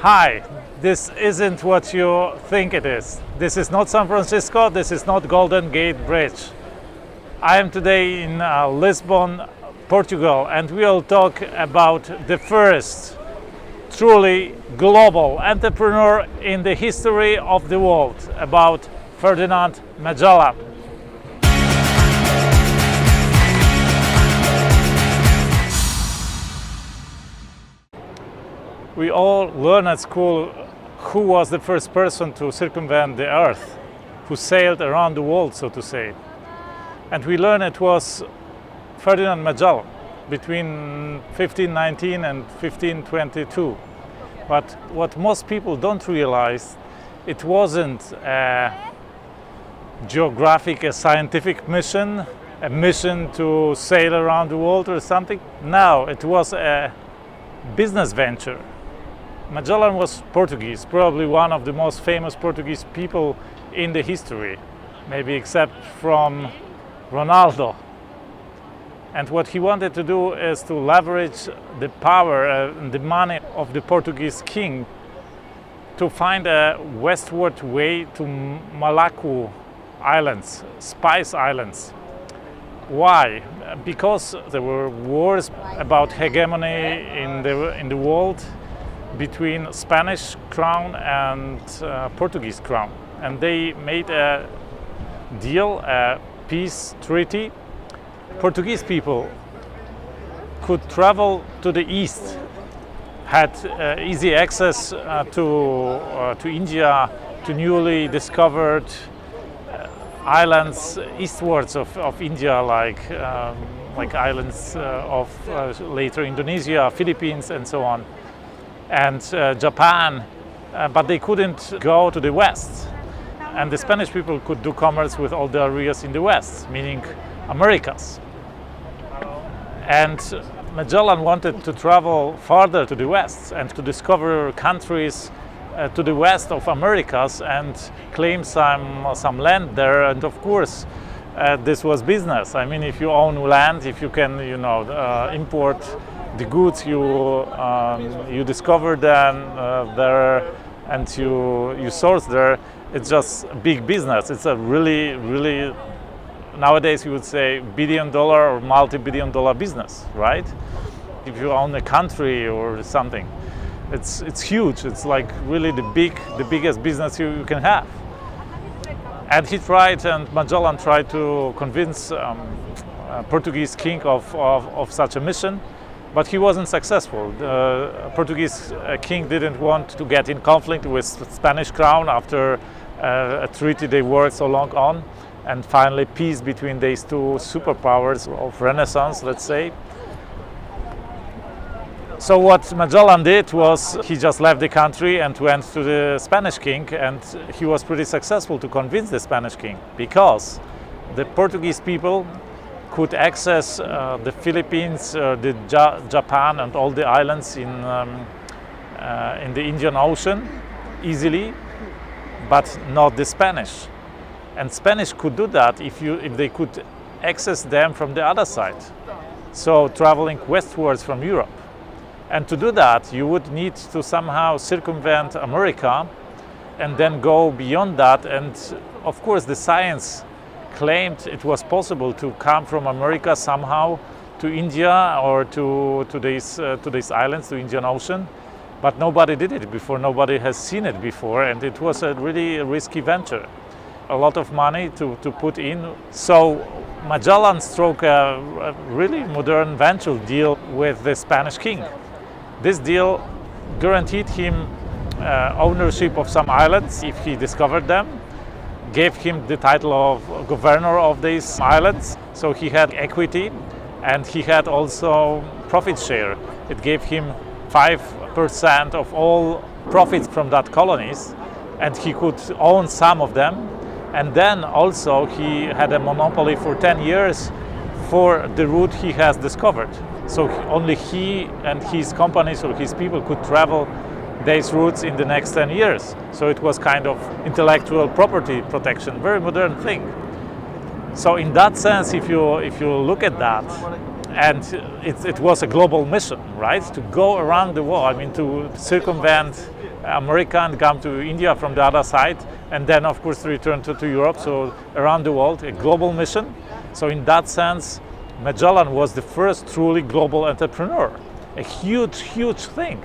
Hi, this isn't what you think it is. This is not San Francisco, this is not Golden Gate Bridge. I am today in Lisbon, Portugal, and we'll talk about the first truly global entrepreneur in the history of the world, about Ferdinand Magellan. We all learn at school who was the first person to circumvent the earth, who sailed around the world, so to say. And we learn it was Ferdinand Magellan between 1519 and 1522. But what most people don't realize, it wasn't a geographic, a scientific mission, a mission to sail around the world or something. No, it was a business venture. Magellan was Portuguese, probably one of the most famous Portuguese people in the history, maybe except from Ronaldo. And what he wanted to do is to leverage the power and the money of the Portuguese king to find a westward way to Malacca Islands, Spice Islands. Why? Because there were wars about hegemony in the world between Spanish crown and Portuguese crown, and they made a deal, a peace treaty. Portuguese people could travel to the east, had easy access to India, to newly discovered islands eastwards of India, like islands of later Indonesia, Philippines, and so on, and Japan, but they couldn't go to the west. And the Spanish people could do commerce with all the areas in the west, meaning Americas. And Magellan wanted to travel farther to the west and to discover countries to the west of Americas and claim some land there. And of course, this was business. I mean, if you own land, if you can, import the goods you discover them there and you source there, it's just big business. It's a really, nowadays you would say billion-dollar or multi-billion-dollar business, right? If you own a country or something, it's huge. It's like really the biggest business you can have. And Magellan tried to convince Portuguese king of such a mission, but he wasn't successful. The Portuguese king didn't want to get in conflict with the Spanish crown after a treaty they worked so long on, and finally peace between these two superpowers of Renaissance, let's say. So what Magellan did was he just left the country and went to the Spanish king, and he was pretty successful to convince the Spanish king, because the Portuguese people could access the Philippines, Japan, and all the islands in the Indian Ocean easily, but not the Spanish. And Spanish could do that if they could access them from the other side, so traveling westwards from Europe. And to do that, you would need to somehow circumvent America and then go beyond that. And of course, the science claimed it was possible to come from America somehow to India or to these islands, to Indian Ocean, but nobody did it before. Nobody has seen it before, and it was a really risky venture. A lot of money to put in. So Magellan struck a really modern venture deal with the Spanish king. This deal guaranteed him ownership of some islands if he discovered them, gave him the title of governor of these islands, so he had equity, and he had also profit share. It gave him 5% of all profits from that colonies, and he could own some of them. And then also he had a monopoly for 10 years for the route he has discovered. So only he and his companies or his people could travel these routes in the next 10 years. So it was kind of intellectual property protection, very modern thing. So in that sense, if you look at that, and it was a global mission, right? To go around the world, I mean, to circumvent America and come to India from the other side, and then of course return to Europe, so around the world, a global mission. So in that sense, Magellan was the first truly global entrepreneur, a huge thing.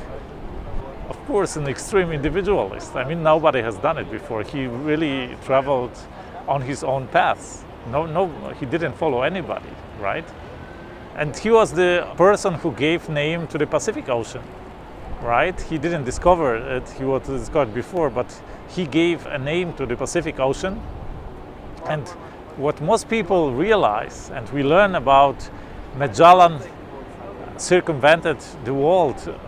Of course, an extreme individualist. I mean, nobody has done it before. He really traveled on his own paths. No, he didn't follow anybody, right? And he was the person who gave name to the Pacific Ocean, right? He didn't discover it, he was discovered before, but he gave a name to the Pacific Ocean. And what most people realize, and we learn about Magellan circumvented the world.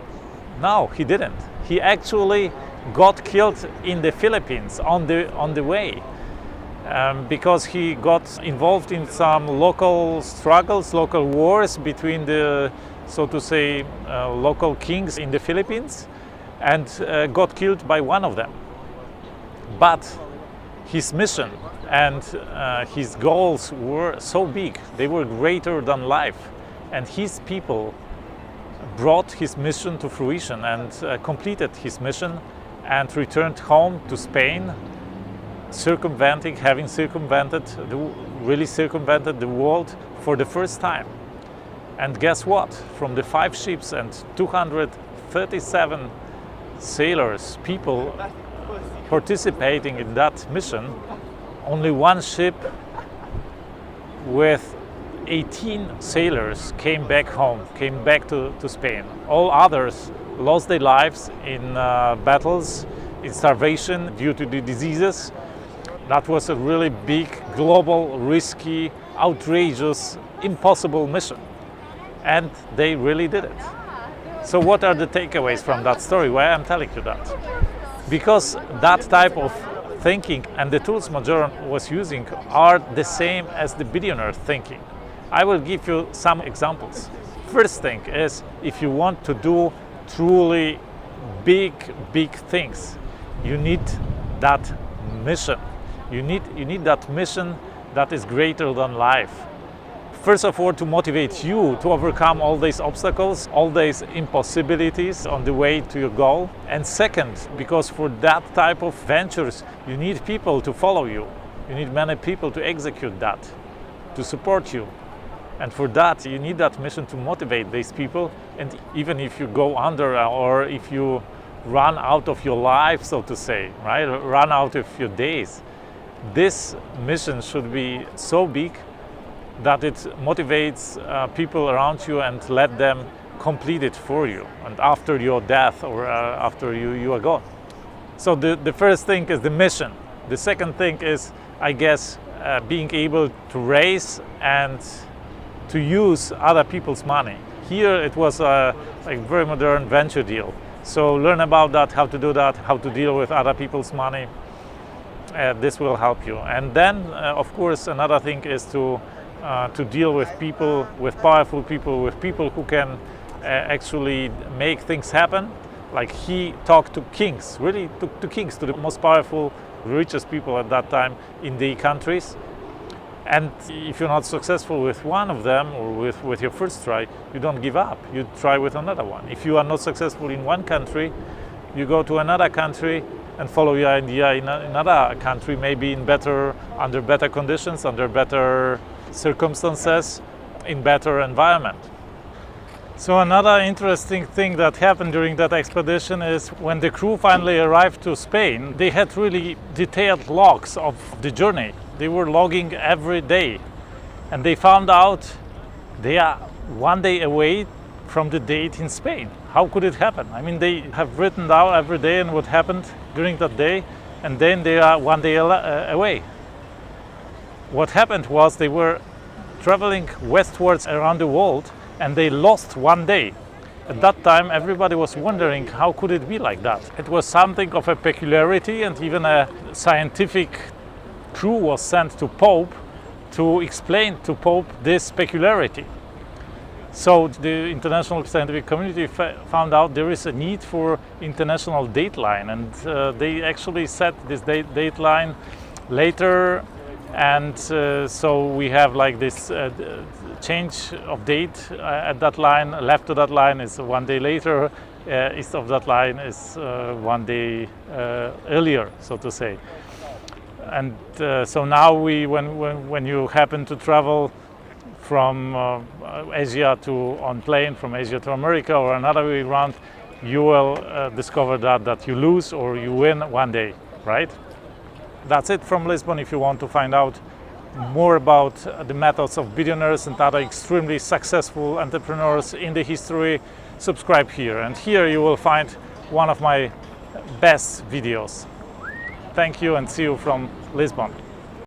No, he didn't. He actually got killed in the Philippines on the way. Because he got involved in some local struggles, local wars between the, so to say, local kings in the Philippines, and got killed by one of them. But his mission and his goals were so big, they were greater than life, and his people brought his mission to fruition and completed his mission and returned home to Spain, having circumvented the world for the first time. And guess what? From the 5 ships and 237 sailors, people participating in that mission, only one ship with 18 sailors came back home, came back to Spain. All others lost their lives in battles, in starvation due to the diseases. That was a really big, global, risky, outrageous, impossible mission. And they really did it. So what are the takeaways from that story? Why I'm telling you that? Because that type of thinking and the tools Magellan was using are the same as the billionaire thinking. I will give you some examples. First thing is, if you want to do truly big things, you need that mission. You need that mission that is greater than life. First of all, to motivate you to overcome all these obstacles, all these impossibilities on the way to your goal. And second, because for that type of ventures, you need people to follow you. You need many people to execute that, to support you. And for that, you need that mission to motivate these people. And even if you go under, or if you run out of your life, so to say, right? Run out of your days, this mission should be so big that it motivates people around you and let them complete it for you, and after your death or after you are gone. So the first thing is the mission. The second thing is, I guess, being able to raise and to use other people's money. Here it was a very modern venture deal. So learn about that, how to do that, how to deal with other people's money. This will help you. And then, of course, another thing is to deal with people, with powerful people, with people who can actually make things happen. Like he talked to kings, really to kings, to the most powerful, richest people at that time in the countries. And if you're not successful with one of them, or with your first try, you don't give up. You try with another one. If you are not successful in one country, you go to another country and follow your idea in another country, maybe under better conditions, under better circumstances, in better environment. So another interesting thing that happened during that expedition is when the crew finally arrived to Spain, they had really detailed logs of the journey. They were logging every day, and they found out they are 1 day away from the date in Spain. How could it happen? I mean, they have written down every day and what happened during that day, and then they are 1 day away. What happened was they were traveling westwards around the world, and they lost 1 day. At that time, everybody was wondering, how could it be like that? It was something of a peculiarity, and even a scientific crew was sent to Pope to explain to Pope this peculiarity. So the international scientific community found out there is a need for international dateline, and they actually set this dateline later, and so we have like this change of date at that line. Left to that line is 1 day later, east of that line is one day earlier, so to say. And so now when you happen to travel from Asia on plane, from Asia to America, or another way around, you will discover that you lose or you win one day, right? That's it from Lisbon. If you want to find out more about the methods of billionaires and other extremely successful entrepreneurs in the history, subscribe here. And here you will find one of my best videos. Thank you and see you from Lisbon.